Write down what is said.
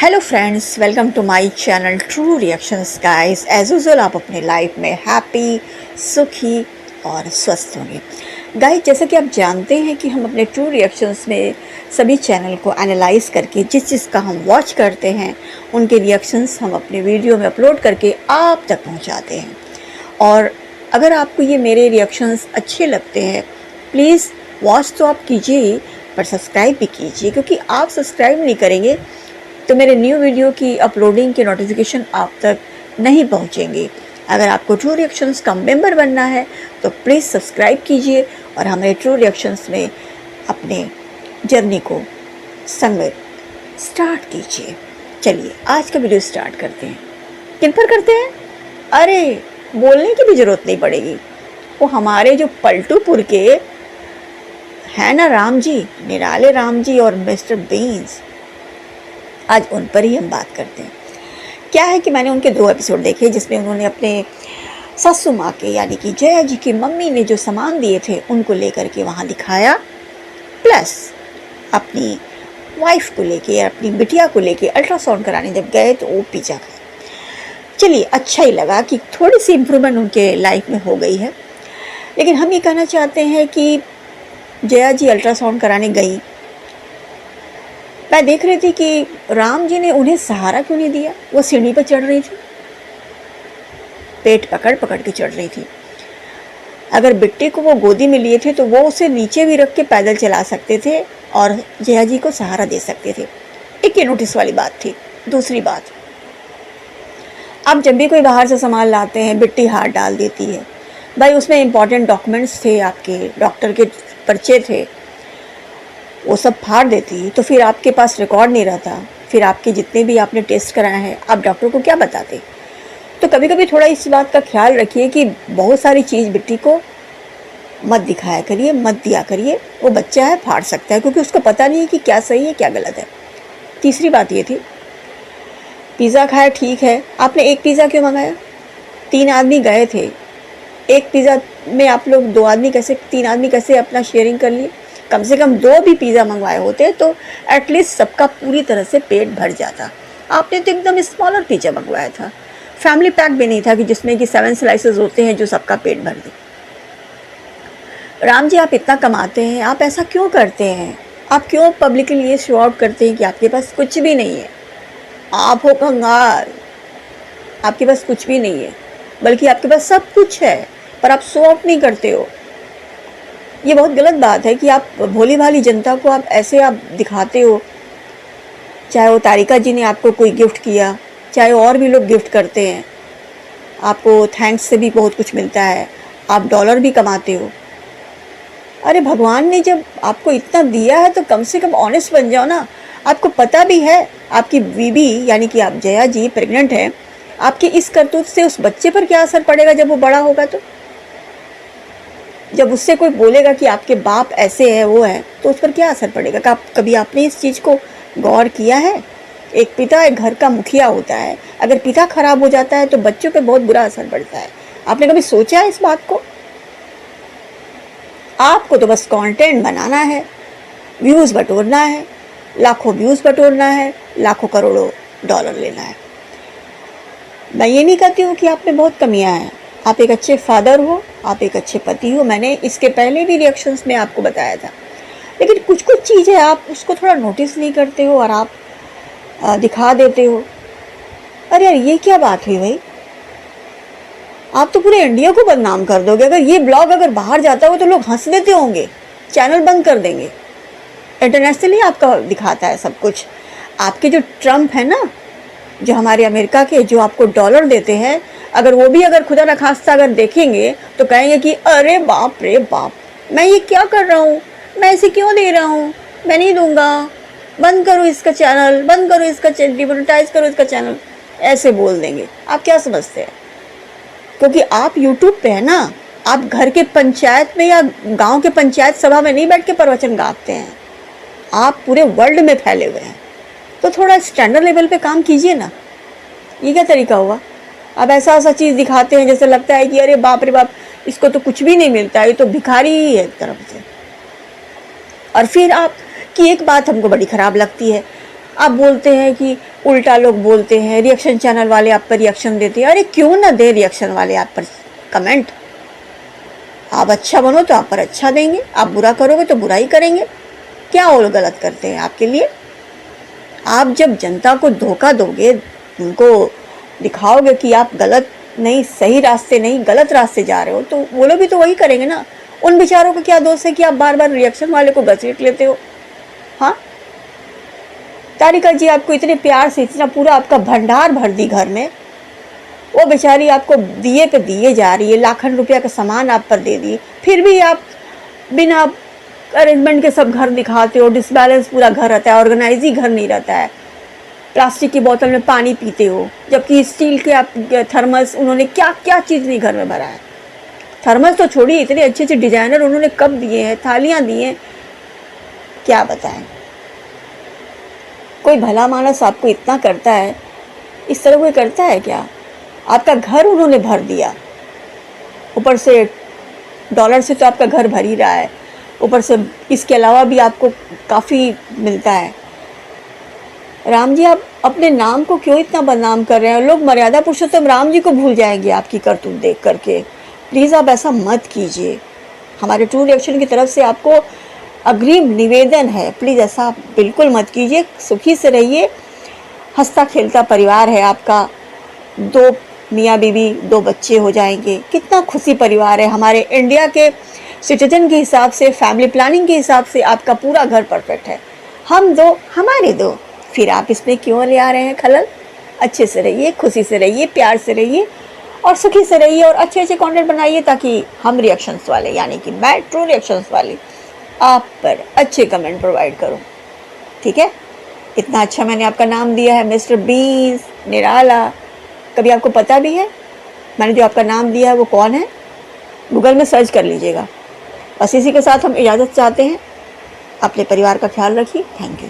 Hello friends, welcome to my channel true reactions guys. As usual आप अपने life में happy, सुखी और स्वस्थ होंगे। गाइस, जैसा कि आप जानते हैं कि हम अपने ट्रू रिएक्शंस में सभी चैनल को एनालाइज करके जिस चीज़ का हम वॉच करते हैं उनके रिएक्शंस हम अपने वीडियो में अपलोड करके आप तक पहुंचाते हैं। और अगर आपको ये मेरे रिएक्शंस अच्छे लगते हैं, प्लीज़ वॉच तो आप कीजिए पर सब्सक्राइब भी कीजिए, क्योंकि आप सब्सक्राइब नहीं करेंगे तो मेरे न्यू वीडियो की अपलोडिंग के नोटिफिकेशन आप तक नहीं पहुंचेंगे। अगर आपको ट्रू रिएक्शंस का मेंबर बनना है तो प्लीज़ सब्सक्राइब कीजिए और हमारे ट्रू रिएक्शंस में अपने जर्नी को संग स्टार्ट कीजिए। चलिए आज का वीडियो स्टार्ट करते हैं। किन पर करते हैं? अरे, बोलने की भी ज़रूरत नहीं पड़ेगी। वो हमारे जो पलटूपुर के हैं ना, राम जी, निराले राम जी और मिस्टर बीन्स, आज उन पर ही हम बात करते हैं। क्या है कि मैंने उनके 2 एपिसोड देखे जिसमें उन्होंने अपने सासू माँ के यानी कि जया जी की मम्मी ने जो सामान दिए थे उनको लेकर के वहाँ दिखाया, प्लस अपनी वाइफ को लेके, अपनी बिटिया को लेके अल्ट्रासाउंड कराने जब गए तो वो पिज़्ज़ा खाए। चलिए, अच्छा ही लगा कि थोड़ी सी इम्प्रूवमेंट उनके लाइफ में हो गई है। लेकिन हम ये कहना चाहते हैं कि जया जी अल्ट्रासाउंड कराने गई, मैं देख रही थी कि राम जी ने उन्हें सहारा क्यों नहीं दिया। वो सीढ़ी पर चढ़ रही थी, पेट पकड़ पकड़ के चढ़ रही थी। अगर बिट्टी को वो गोदी में लिए थे तो वो उसे नीचे भी रख के पैदल चला सकते थे और जया जी को सहारा दे सकते थे। एक ये नोटिस वाली बात थी। दूसरी बात, आप जब भी कोई बाहर से सामान लाते हैं, बिट्टी हाथ डाल देती है। भाई, उसमें इंपॉर्टेंट डॉक्यूमेंट्स थे, आपके डॉक्टर के पर्चे थे, वो सब फाड़ देती तो फिर आपके पास रिकॉर्ड नहीं रहता। फिर आपके जितने भी आपने टेस्ट कराए हैं आप डॉक्टर को क्या बताते। तो कभी कभी थोड़ा इस बात का ख्याल रखिए कि बहुत सारी चीज़ बिट्टी को मत दिखाया करिए, मत दिया करिए। वो बच्चा है, फाड़ सकता है, क्योंकि उसको पता नहीं है कि क्या सही है क्या गलत है। तीसरी बात ये थी, पिज़्ज़ा खाया ठीक है, आपने एक पिज़्ज़ा क्यों मंगाया? 3 आदमी गए थे, एक पिज़्ज़ा में आप लोग 2 आदमी कैसे, 3 आदमी कैसे अपना शेयरिंग कर लिए? कम से कम 2 भी पिज़्ज़ा मंगवाए होते तो एटलीस्ट सबका पूरी तरह से पेट भर जाता। आपने तो एकदम स्मॉलर पिज़्ज़ा मंगवाया था, फैमिली पैक भी नहीं था कि जिसमें कि 7 स्लाइसेस होते हैं जो सबका पेट भर दे। राम जी, आप इतना कमाते हैं, आप ऐसा क्यों करते हैं? आप क्यों पब्लिकली ये शो आउट करते हैं कि आपके पास कुछ भी नहीं है? आप हो कंगाल, आपके पास कुछ भी नहीं है, बल्कि आपके पास सब कुछ है पर आप शो आउट नहीं करते हो। ये बहुत गलत बात है कि आप भोली भाली जनता को आप ऐसे आप दिखाते हो। चाहे वो तारिका जी ने आपको कोई गिफ्ट किया, चाहे और भी लोग गिफ्ट करते हैं, आपको थैंक्स से भी बहुत कुछ मिलता है, आप डॉलर भी कमाते हो। अरे, भगवान ने जब आपको इतना दिया है तो कम से कम ऑनेस्ट बन जाओ ना। आपको पता भी है आपकी बीवी यानी कि आप जया जी प्रेग्नेंट है, आपकी इस करतूत से उस बच्चे पर क्या असर पड़ेगा जब वो बड़ा होगा। तो जब उससे कोई बोलेगा कि आपके बाप ऐसे है वो है, तो उस पर क्या असर पड़ेगा? कभी आपने इस चीज़ को गौर किया है? एक पिता एक घर का मुखिया होता है, अगर पिता खराब हो जाता है तो बच्चों पे बहुत बुरा असर पड़ता है। आपने कभी सोचा है इस बात को? आपको तो बस कंटेंट बनाना है, व्यूज़ बटोरना है, लाखों व्यूज़ बटोरना है, लाखों करोड़ों डॉलर लेना है। मैं ये नहीं कहती हूँ कि आप में बहुत कमियाँ हैं। आप एक अच्छे फादर हो, आप एक अच्छे पति हो, मैंने इसके पहले भी रिएक्शंस में आपको बताया था। लेकिन कुछ कुछ चीज़ें आप उसको थोड़ा नोटिस नहीं करते हो और आप दिखा देते हो। अरे यार, ये क्या बात हुई भाई? आप तो पूरे इंडिया को बदनाम कर दोगे। अगर ये ब्लॉग अगर बाहर जाता हो तो लोग हंस देते होंगे, चैनल बंद कर देंगे। इंटरनेशनली आपका दिखाता है सब कुछ। आपके जो ट्रम्प है ना, जो हमारे अमेरिका के, जो आपको डॉलर देते हैं, अगर वो भी अगर खुदा न खास्ता अगर देखेंगे तो कहेंगे कि अरे बाप रे बाप, मैं ये क्या कर रहा हूँ, मैं इसे क्यों दे रहा हूँ, मैं नहीं दूंगा, बंद करो इसका चैनल, बंद करो इसका, डिमोनेटाइज करो इसका चैनल, ऐसे बोल देंगे। आप क्या समझते हैं? क्योंकि आप यूट्यूब पे है ना, आप घर के पंचायत में या गाँव के पंचायत सभा में नहीं बैठ के प्रवचन गाते हैं, आप पूरे वर्ल्ड में फैले हुए हैं। तो थोड़ा स्टैंडर्ड लेवल पे काम कीजिए ना। ये क्या तरीका हुआ? अब ऐसा ऐसा चीज़ दिखाते हैं जैसे लगता है कि अरे बाप रे बाप, इसको तो कुछ भी नहीं मिलता है, ये तो भिखारी ही है एक तरफ से। और फिर आप की एक बात हमको बड़ी ख़राब लगती है, आप बोलते हैं कि उल्टा लोग बोलते हैं, रिएक्शन चैनल वाले आप पर रिएक्शन देते हैं। अरे क्यों ना दे रिएक्शन वाले आप पर कमेंट। आप अच्छा बनो तो आप पर अच्छा देंगे, आप बुरा करोगे तो बुरा ही करेंगे। क्या वो लोग गलत करते हैं आपके लिए? आप जब जनता को धोखा दोगे, उनको दिखाओगे कि आप गलत नहीं, सही रास्ते नहीं, गलत रास्ते जा रहे हो, तो वो लोग भी तो वही करेंगे ना। उन बेचारों को क्या दोष है कि आप बार बार रिएक्शन वाले को घसीट लेते हो? हाँ, तारिका जी आपको इतने प्यार से इतना पूरा आपका भंडार भर दी घर में, वो बेचारी आपको दिए पे दिए जा रही है, लाखों रुपया का सामान आप पर दे दिए, फिर भी आप बिना अरेंजमेंट के सब घर दिखाते हो। डिसबैलेंस पूरा घर रहता है, ऑर्गेनाइज ही घर नहीं रहता है। प्लास्टिक की बोतल में पानी पीते हो, जबकि स्टील के आप थर्मस, उन्होंने क्या क्या चीज़ नहीं घर में भरा है। थर्मस तो छोड़िए, इतने अच्छे अच्छे डिजाइनर उन्होंने कप दिए हैं, थालियाँ दी हैं, क्या बताएं। कोई भला मानस आपको इतना करता है, इस तरह कोई करता है क्या? आपका घर उन्होंने भर दिया, ऊपर से डॉलर से तो आपका घर भर ही रहा है, ऊपर से इसके अलावा भी आपको काफ़ी मिलता है। राम जी, आप अपने नाम को क्यों इतना बदनाम कर रहे हैं? लोग मर्यादा पुरुषोत्तम राम जी को भूल जाएंगे आपकी करतूत देख करके। प्लीज़ आप ऐसा मत कीजिए। हमारे ट्रू रिएक्शन की तरफ से आपको अग्रिम निवेदन है, प्लीज़ ऐसा बिल्कुल मत कीजिए। सुखी से रहिए, हंसता खेलता परिवार है आपका, 2 मियाँ बीवी 2 बच्चे हो जाएंगे, कितना खुशी परिवार है। हमारे इंडिया के सिटीजन के हिसाब से, फैमिली प्लानिंग के हिसाब से आपका पूरा घर परफेक्ट है। हम 2 हमारे 2, फिर आप इसमें क्यों ले आ रहे हैं खलल? अच्छे से रहिए, खुशी से रहिए, प्यार से रहिए और सुखी से रहिए और अच्छे अच्छे कंटेंट बनाइए, ताकि हम रिएक्शंस वाले, यानी कि मैं ट्रू रिएक्शंस वाली, आप पर अच्छे कमेंट प्रोवाइड करूं। ठीक है? इतना अच्छा मैंने आपका नाम दिया है, मिस्टर बीन्स, निराला। कभी आपको पता भी है मैंने जो आपका नाम दिया है वो कौन है? गूगल में सर्च कर लीजिएगा। बस इसी के साथ हम इजाज़त चाहते हैं। अपने परिवार का ख्याल रखिए। Thank you.